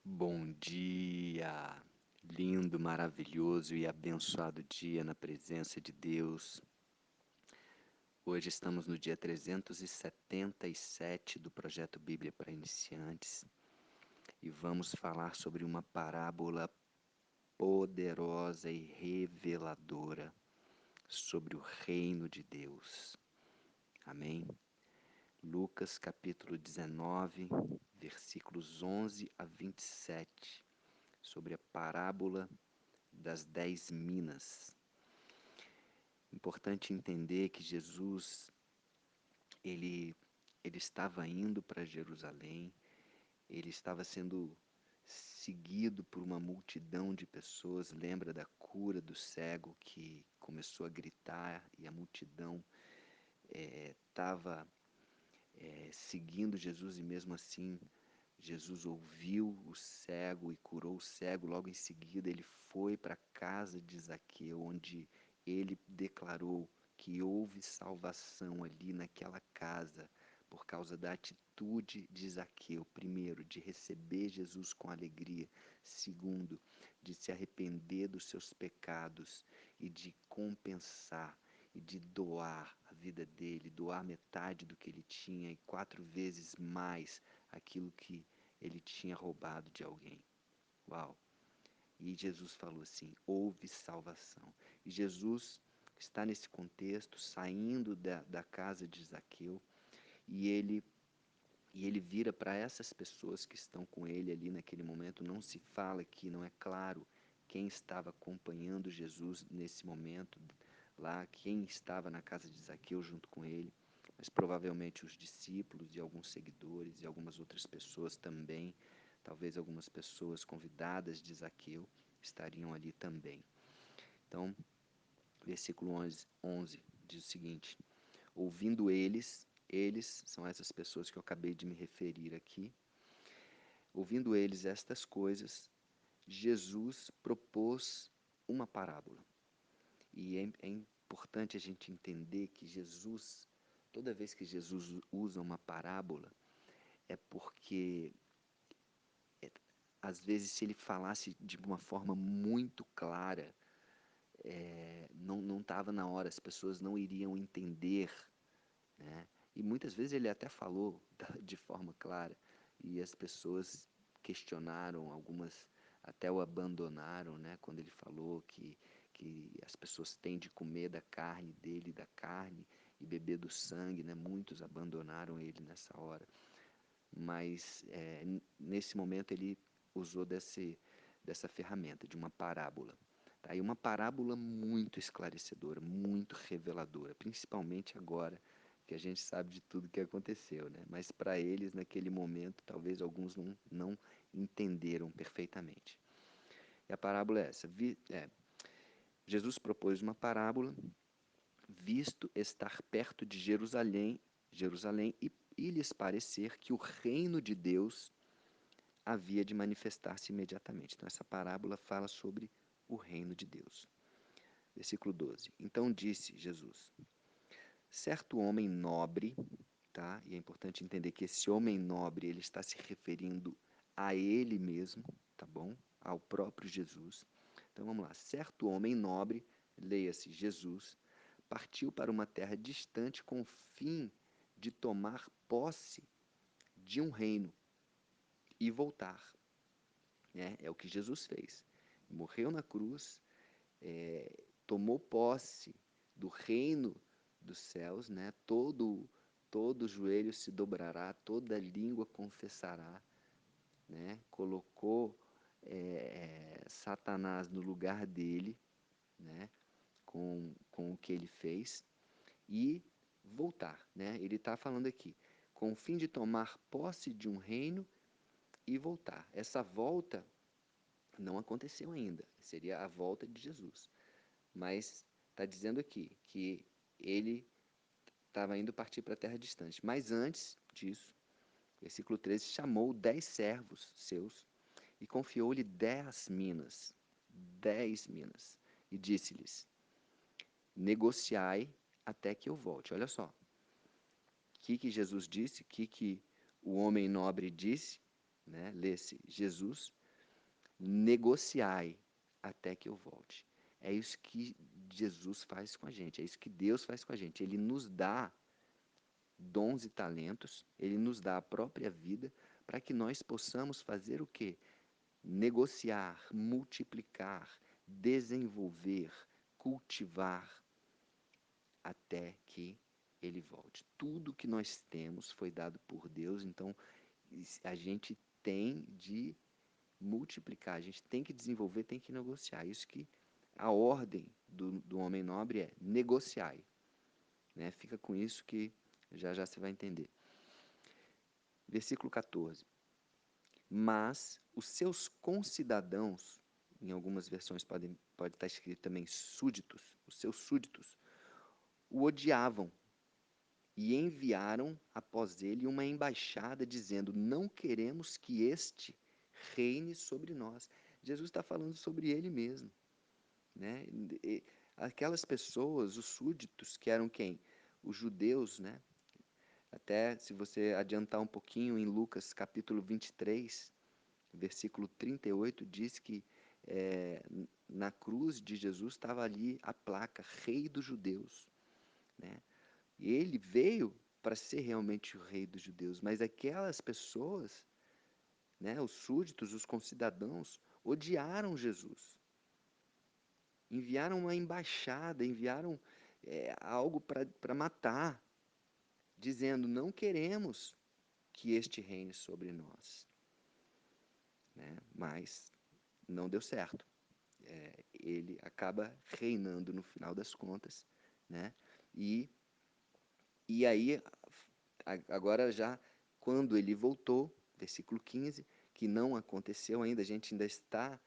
Bom dia! Lindo, maravilhoso e abençoado dia na presença de Deus. Hoje estamos no dia 377 do projeto Bíblia para Iniciantes e vamos falar sobre uma parábola poderosa e reveladora sobre o reino de Deus. Amém? Lucas capítulo 19, versículos 11 a 27, sobre a parábola das 10 minas. Importante entender que Jesus, ele, ele estava indo para Jerusalém, ele estava sendo seguido por uma multidão de pessoas. Lembra da cura do cego que começou a gritar e a multidão estava seguindo Jesus, e mesmo assim Jesus ouviu o cego e curou o cego. Logo em seguida, ele foi para a casa de Zaqueu, onde ele declarou que houve salvação ali naquela casa, por causa da atitude de Zaqueu. Primeiro, de receber Jesus com alegria. Segundo, de se arrepender dos seus pecados e de compensar e de doar a vida dele, doar metade do que ele tinha e 4 vezes mais aquilo que ele tinha roubado de alguém. Uau! E Jesus falou assim: houve salvação. E Jesus está nesse contexto, saindo da casa de Zaqueu, e ele vira para essas pessoas que estão com ele ali naquele momento. Não se fala aqui, não é claro quem estava acompanhando Jesus nesse momento lá, quem estava na casa de Zaqueu junto com ele, mas provavelmente os discípulos e alguns seguidores e algumas outras pessoas também, talvez algumas pessoas convidadas de Zaqueu estariam ali também. Então, versículo 11 diz o seguinte: ouvindo eles são essas pessoas que eu acabei de me referir aqui, ouvindo eles estas coisas, Jesus propôs uma parábola. E é importante a gente entender que Jesus, toda vez que Jesus usa uma parábola, é porque, às vezes, se ele falasse de uma forma muito clara, não estava na hora, as pessoas não iriam entender, né? E muitas vezes ele até falou de forma clara, e as pessoas questionaram, algumas até o abandonaram, né? Quando ele falou que as pessoas têm de comer da carne dele, da carne, e beber do sangue, né? Muitos abandonaram ele nessa hora. Mas nesse momento ele usou dessa ferramenta, de uma parábola. Tá? E uma parábola muito esclarecedora, muito reveladora, principalmente agora que a gente sabe de tudo que aconteceu, né? Mas para eles, naquele momento, talvez alguns não entenderam perfeitamente. E a parábola é essa. Jesus propôs uma parábola, visto estar perto de Jerusalém e lhes parecer que o reino de Deus havia de manifestar-se imediatamente. Então, essa parábola fala sobre o reino de Deus. Versículo 12. Então disse Jesus: certo homem nobre, tá? E é importante entender que esse homem nobre, ele está se referindo a ele mesmo, tá bom? Ao próprio Jesus. Então vamos lá. Certo homem nobre, leia-se Jesus, partiu para uma terra distante com o fim de tomar posse de um reino e voltar. Né? É o que Jesus fez. Morreu na cruz, tomou posse do reino dos céus, né? Todo joelho se dobrará, toda língua confessará, né? Colocou Satanás no lugar dele, né? Com o que ele fez, e voltar, né? Ele está falando aqui, com o fim de tomar posse de um reino e voltar. Essa volta não aconteceu ainda, seria a volta de Jesus. Mas está dizendo aqui que ele estava indo partir para a terra distante. Mas antes disso, versículo 13, chamou 10 servos seus e confiou-lhe 10 minas, 10 minas, e disse-lhes: negociai até que eu volte. Olha só, o que Jesus disse, o que o homem nobre disse? né? Lê-se: Jesus, negociai até que eu volte. É isso que Jesus faz com a gente, é isso que Deus faz com a gente. Ele nos dá dons e talentos, ele nos dá a própria vida para que nós possamos fazer o quê? Negociar, multiplicar, desenvolver, cultivar até que ele volte. Tudo que nós temos foi dado por Deus, então a gente tem de multiplicar, a gente tem que desenvolver, tem que negociar. Isso que a ordem do homem nobre é negociar, né? Fica com isso que já já você vai entender. Versículo 14. Mas os seus concidadãos, em algumas versões pode estar escrito também súditos, os seus súditos, o odiavam e enviaram após ele uma embaixada dizendo: não queremos que este reine sobre nós. Jesus está falando sobre ele mesmo, né? E aquelas pessoas, os súditos, que eram quem? Os judeus, né? Até se você adiantar um pouquinho em Lucas capítulo 23, versículo 38, diz que na cruz de Jesus estava ali a placa Rei dos Judeus, né? E ele veio para ser realmente o Rei dos Judeus, mas aquelas pessoas, né, os súditos, os concidadãos, odiaram Jesus, enviaram uma embaixada, enviaram algo para matar, dizendo: não queremos que este reine sobre nós, né? Mas não deu certo. Ele acaba reinando no final das contas, né? E, e aí, agora já, quando ele voltou, versículo 15, que não aconteceu ainda, a gente ainda está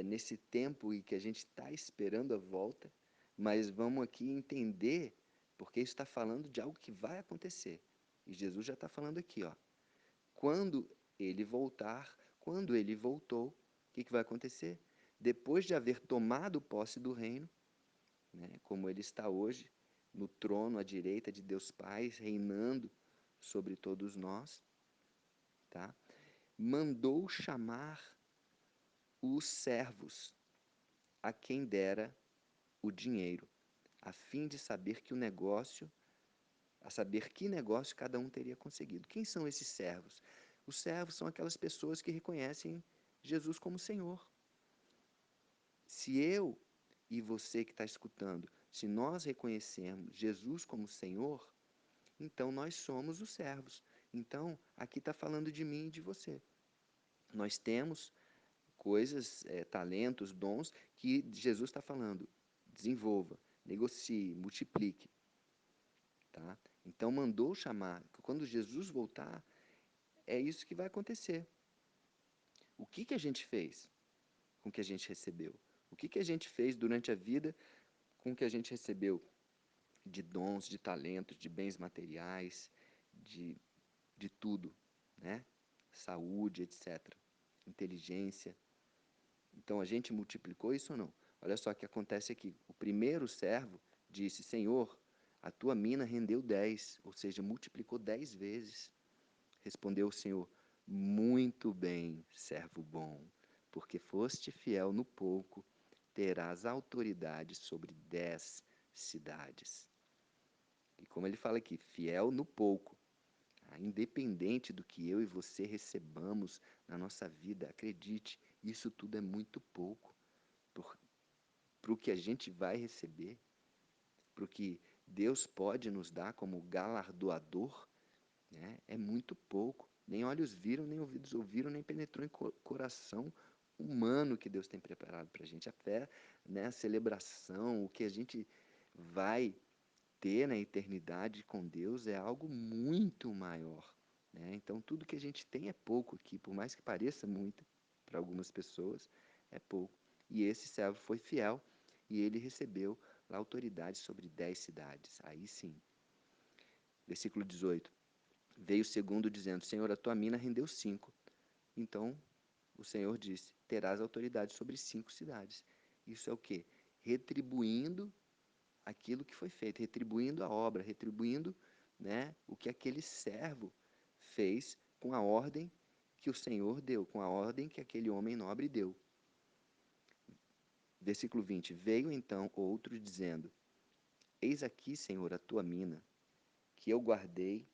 nesse tempo e que a gente está esperando a volta, mas vamos aqui entender, porque isso está falando de algo que vai acontecer. E Jesus já está falando aqui, ó, quando ele voltar, quando ele voltou, o que vai acontecer? Depois de haver tomado posse do reino, né, como ele está hoje, no trono à direita de Deus Pai, reinando sobre todos nós, tá? Mandou chamar os servos a quem dera o dinheiro, a fim de saber que o negócio, a saber que negócio cada um teria conseguido. Quem são esses servos? Os servos são aquelas pessoas que reconhecem Jesus como Senhor. Se eu e você que está escutando, se nós reconhecermos Jesus como Senhor, então nós somos os servos. Então, aqui está falando de mim e de você. Nós temos coisas, talentos, dons, que Jesus está falando. Desenvolva, negocie, multiplique. Tá? Então, mandou chamar. Quando Jesus voltar, é isso que vai acontecer. O que a gente fez com o que a gente recebeu? O que a gente fez durante a vida com o que a gente recebeu de dons, de talentos, de bens materiais, de, de tudo, né? Saúde, etc. Inteligência. Então a gente multiplicou isso ou não? Olha só o que acontece aqui. O primeiro servo disse: Senhor, a tua mina rendeu 10, ou seja, multiplicou 10 vezes. Respondeu o Senhor: muito bem, servo bom, porque foste fiel no pouco, terás autoridade sobre 10 cidades. E como ele fala aqui, fiel no pouco, tá? Independente do que eu e você recebamos na nossa vida, acredite, isso tudo é muito pouco para o que a gente vai receber, para o que Deus pode nos dar como galardoador, né? É muito pouco. Nem olhos viram, nem ouvidos ouviram, nem penetrou em coração humano que Deus tem preparado para a gente. A fé, né, a celebração, o que a gente vai ter na eternidade com Deus é algo muito maior, né? Então, tudo que a gente tem é pouco aqui, por mais que pareça muito para algumas pessoas, é pouco. E esse servo foi fiel e ele recebeu a autoridade sobre 10 cidades. Aí sim. Versículo 18. Veio o segundo dizendo: Senhor, a tua mina rendeu 5. Então o Senhor disse: terás autoridade sobre 5 cidades. Isso é o quê? Retribuindo aquilo que foi feito, retribuindo a obra, retribuindo, né, o que aquele servo fez com a ordem que o Senhor deu, com a ordem que aquele homem nobre deu. Versículo 20: Veio então outro dizendo: Eis aqui, Senhor, a tua mina, que eu guardei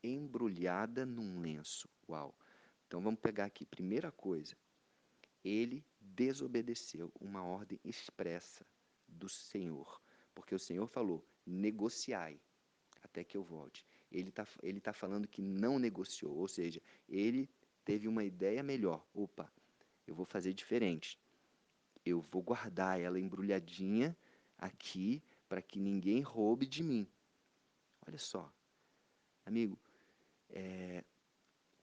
embrulhada num lenço. Uau! Então vamos pegar aqui, primeira coisa, ele desobedeceu uma ordem expressa do Senhor, porque o Senhor falou: negociai até que eu volte. Ele tá falando que não negociou, ou seja, ele teve uma ideia melhor. Opa, eu vou fazer diferente. Eu vou guardar ela embrulhadinha aqui para que ninguém roube de mim. Olha só, amigo,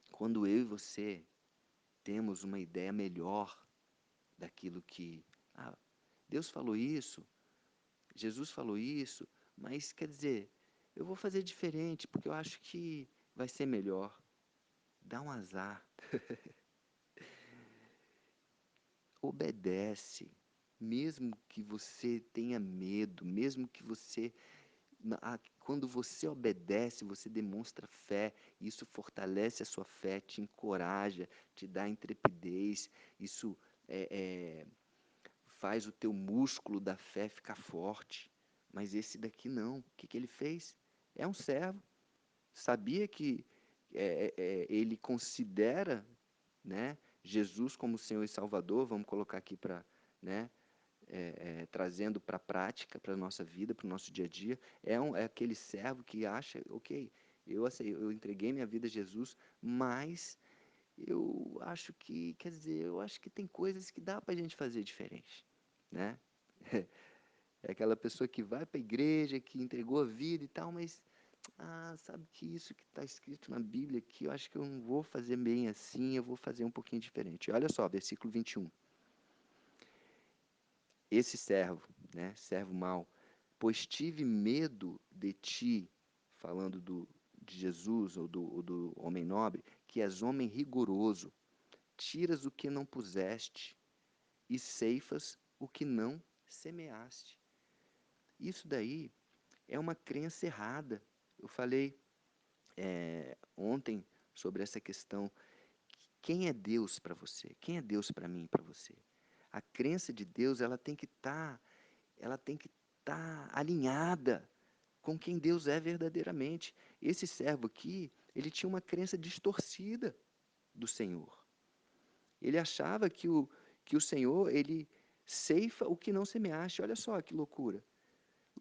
quando eu e você temos uma ideia melhor daquilo que Deus falou isso, Jesus falou isso, mas quer dizer, eu vou fazer diferente porque eu acho que vai ser melhor. Dá um azar. Obedece. Mesmo que você tenha medo, mesmo que você. Quando você obedece, você demonstra fé, isso fortalece a sua fé, te encoraja, te dá intrepidez, isso é, é, faz o teu músculo da fé ficar forte. Mas esse daqui não. O que ele fez? É um servo. Sabia que ele considera, né, Jesus como Senhor e Salvador, vamos colocar aqui para, né, trazendo para a prática, para a nossa vida, para o nosso dia a dia, é aquele servo que acha, ok, eu entreguei minha vida a Jesus, mas eu acho que, quer dizer, eu acho que tem coisas que dá para a gente fazer diferente, né? É aquela pessoa que vai para a igreja, que entregou a vida e tal, mas sabe que isso que está escrito na Bíblia aqui, eu acho que eu não vou fazer bem assim, eu vou fazer um pouquinho diferente. Olha só, versículo 21. Esse servo, né, servo mau, pois tive medo de ti, falando de Jesus ou do homem nobre, que és homem rigoroso, tiras o que não puseste e ceifas o que não semeaste. Isso daí é uma crença errada. Eu falei ontem sobre essa questão. Quem é Deus para você? Quem é Deus para mim e para você? A crença de Deus, ela tem que estar alinhada com quem Deus é verdadeiramente. Esse servo aqui, ele tinha uma crença distorcida do Senhor. Ele achava que o Senhor, ele ceifa o que não semeaste. Olha só que loucura.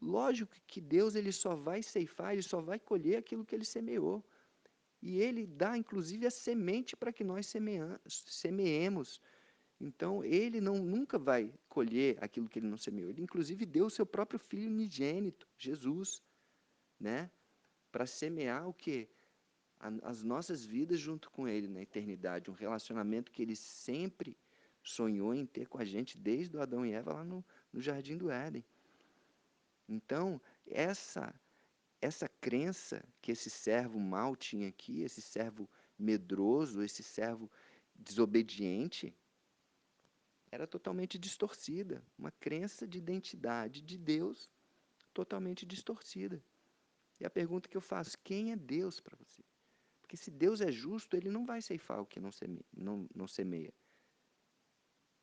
Lógico que Deus, ele só vai ceifar, ele só vai colher aquilo que ele semeou. E ele dá, inclusive, a semente para que nós semeemos. Então, ele nunca vai colher aquilo que ele não semeou. Ele, inclusive, deu o seu próprio filho unigênito, Jesus, né? Para semear o quê? As nossas vidas junto com ele na eternidade. Um relacionamento que ele sempre sonhou em ter com a gente desde o Adão e Eva lá no Jardim do Éden. Então, essa crença que esse servo mau tinha aqui, esse servo medroso, esse servo desobediente, era totalmente distorcida. Uma crença de identidade de Deus totalmente distorcida. E a pergunta que eu faço, quem é Deus para você? Porque se Deus é justo, ele não vai ceifar o que não semeia.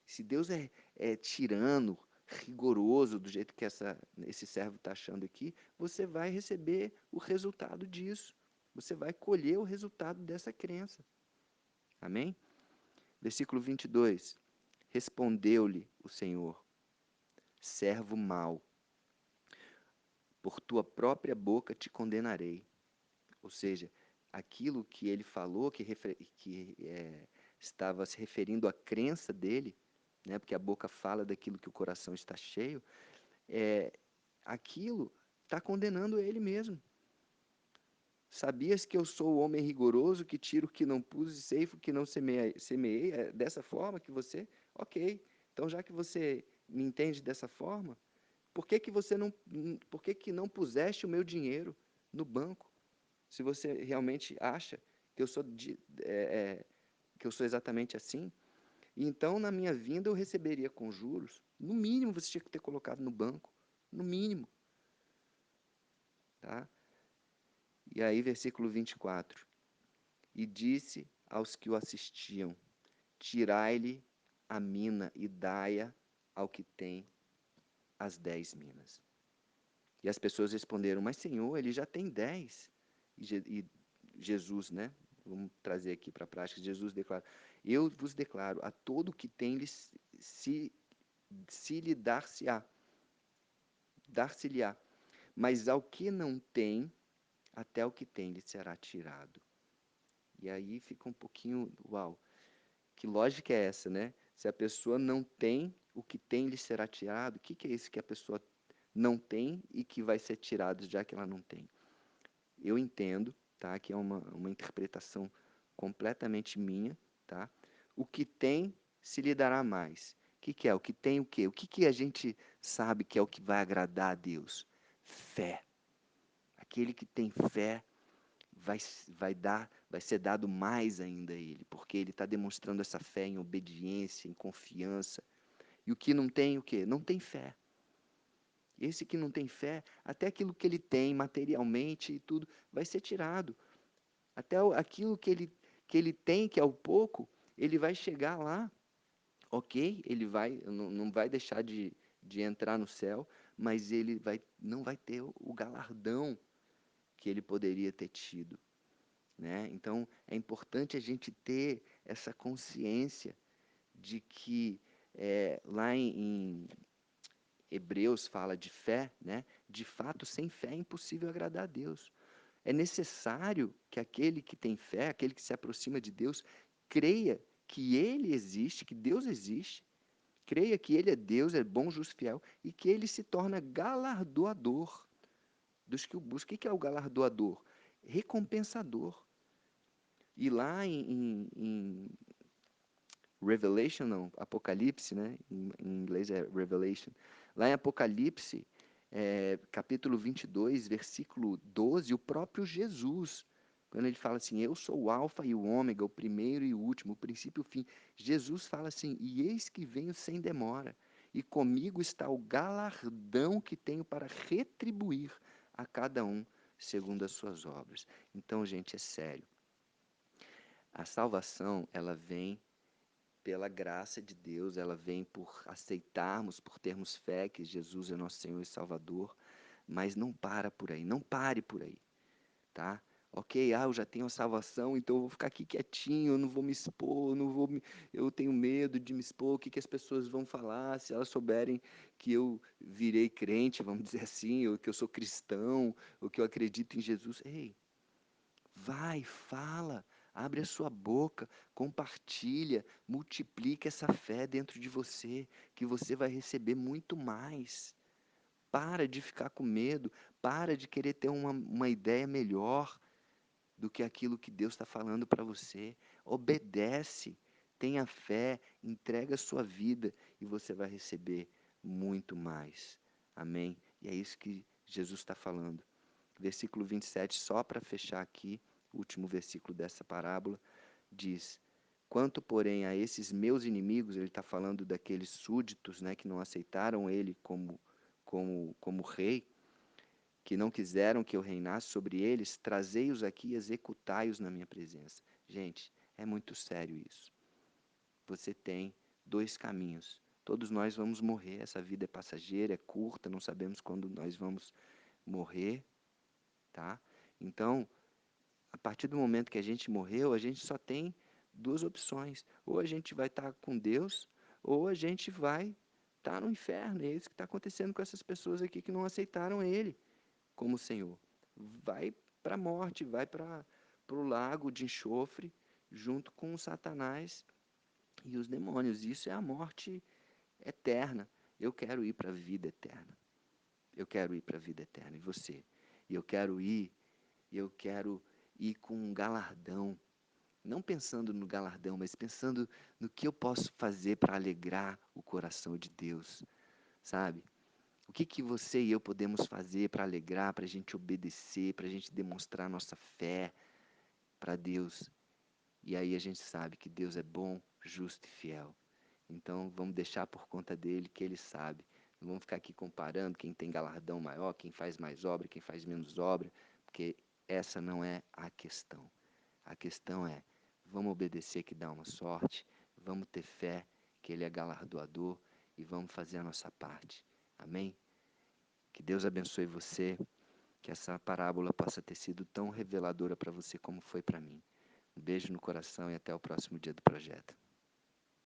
Se Deus é tirano, rigoroso, do jeito que esse servo está achando aqui, você vai receber o resultado disso. Você vai colher o resultado dessa crença. Amém? Versículo 22. Respondeu-lhe o Senhor: servo mau, por tua própria boca te condenarei. Ou seja, aquilo que ele falou, que estava se referindo à crença dele, né, porque a boca fala daquilo que o coração está cheio, aquilo está condenando ele mesmo. Sabias que eu sou o homem rigoroso, que tiro o que não pus e ceifo o que não semeei? É dessa forma que você? Ok. Então, já que você me entende dessa forma, por que que não puseste o meu dinheiro no banco? Se você realmente acha que que eu sou exatamente assim, e então na minha vinda eu receberia com juros. No mínimo você tinha que ter colocado no banco, no mínimo, tá? E aí versículo 24. E disse aos que o assistiam: tirai-lhe a mina e dai-a ao que tem as 10 minas. E as pessoas responderam: mas Senhor, ele já tem 10. E Jesus, né? Vamos trazer aqui para a prática. Jesus declara: eu vos declaro, a todo que tem se, se lhe dar-se-lhe-á, mas ao que não tem, até o que tem lhe será tirado. E aí fica um pouquinho, uau, que lógica é essa, né? Se a pessoa não tem, o que tem lhe será tirado. O que é isso que a pessoa não tem e que vai ser tirado já que ela não tem? Eu entendo, tá? Que é uma interpretação completamente minha, tá? O que tem se lhe dará mais. O que é? O que tem o quê? O que a gente sabe que é o que vai agradar a Deus? Fé. Aquele que tem fé vai ser dado mais ainda a ele, porque ele está demonstrando essa fé em obediência, em confiança. E o que não tem, o quê? Não tem fé. Esse que não tem fé, até aquilo que ele tem materialmente e tudo, vai ser tirado. Até aquilo que ele tem, que é o pouco, ele vai chegar lá, ok, ele vai, não vai deixar de entrar no céu, mas ele não vai ter o galardão que ele poderia ter tido. Né? Então, é importante a gente ter essa consciência de que lá em Hebreus fala de fé, né? De fato, sem fé é impossível agradar a Deus. É necessário que aquele que tem fé, aquele que se aproxima de Deus, creia que Ele existe, que Deus existe, creia que Ele é Deus, é bom, justo, fiel, e que Ele se torna galardoador dos que o buscam. O que é o galardoador? Recompensador. E lá em Revelation, não, Apocalipse, né? Em inglês é Revelation. Lá em Apocalipse, capítulo 22, versículo 12, o próprio Jesus, quando ele fala assim: eu sou o alfa e o ômega, o primeiro e o último, o princípio e o fim. Jesus fala assim: e eis que venho sem demora, e comigo está o galardão que tenho para retribuir a cada um segundo as suas obras. Então, gente, é sério. A salvação, ela vem pela graça de Deus, ela vem por aceitarmos, por termos fé que Jesus é nosso Senhor e Salvador, mas não para por aí, não pare por aí, tá? Ok, eu já tenho a salvação, então eu vou ficar aqui quietinho, eu não vou me expor, eu tenho medo de me expor, o que as pessoas vão falar, se elas souberem que eu virei crente, vamos dizer assim, ou que eu sou cristão, ou que eu acredito em Jesus. Ei, vai, fala, abre a sua boca, compartilha, multiplica essa fé dentro de você, que você vai receber muito mais. Para de ficar com medo, para de querer ter uma ideia melhor do que aquilo que Deus está falando para você. Obedece, tenha fé, entrega a sua vida e você vai receber muito mais. Amém? E é isso que Jesus está falando. Versículo 27, só para fechar aqui, o último versículo dessa parábola, diz: quanto, porém, a esses meus inimigos, ele está falando daqueles súditos, né, que não aceitaram ele como rei, que não quiseram que eu reinasse sobre eles, trazei-os aqui e executai-os na minha presença. Gente, é muito sério isso. Você tem dois caminhos. Todos nós vamos morrer, essa vida é passageira, é curta, não sabemos quando nós vamos morrer, tá? Então, a partir do momento que a gente morreu, a gente só tem duas opções. Ou a gente vai estar com Deus, ou a gente vai estar no inferno. E é isso que está acontecendo com essas pessoas aqui que não aceitaram Ele como Senhor. Vai para a morte, vai para o lago de enxofre, junto com o Satanás e os demônios. Isso é a morte eterna. Eu quero ir para a vida eterna. Eu quero ir para a vida eterna. E você? E eu quero ir com um galardão. Não pensando no galardão, mas pensando no que eu posso fazer para alegrar o coração de Deus, sabe? O que você e eu podemos fazer para alegrar, para a gente obedecer, para a gente demonstrar nossa fé para Deus? E aí a gente sabe que Deus é bom, justo e fiel. Então vamos deixar por conta dele, que ele sabe. Não vamos ficar aqui comparando quem tem galardão maior, quem faz mais obra, quem faz menos obra, porque essa não é a questão. A questão é, vamos obedecer que dá uma sorte, vamos ter fé que Ele é galardoador e vamos fazer a nossa parte. Amém? Que Deus abençoe você, que essa parábola possa ter sido tão reveladora para você como foi para mim. Um beijo no coração e até o próximo dia do projeto.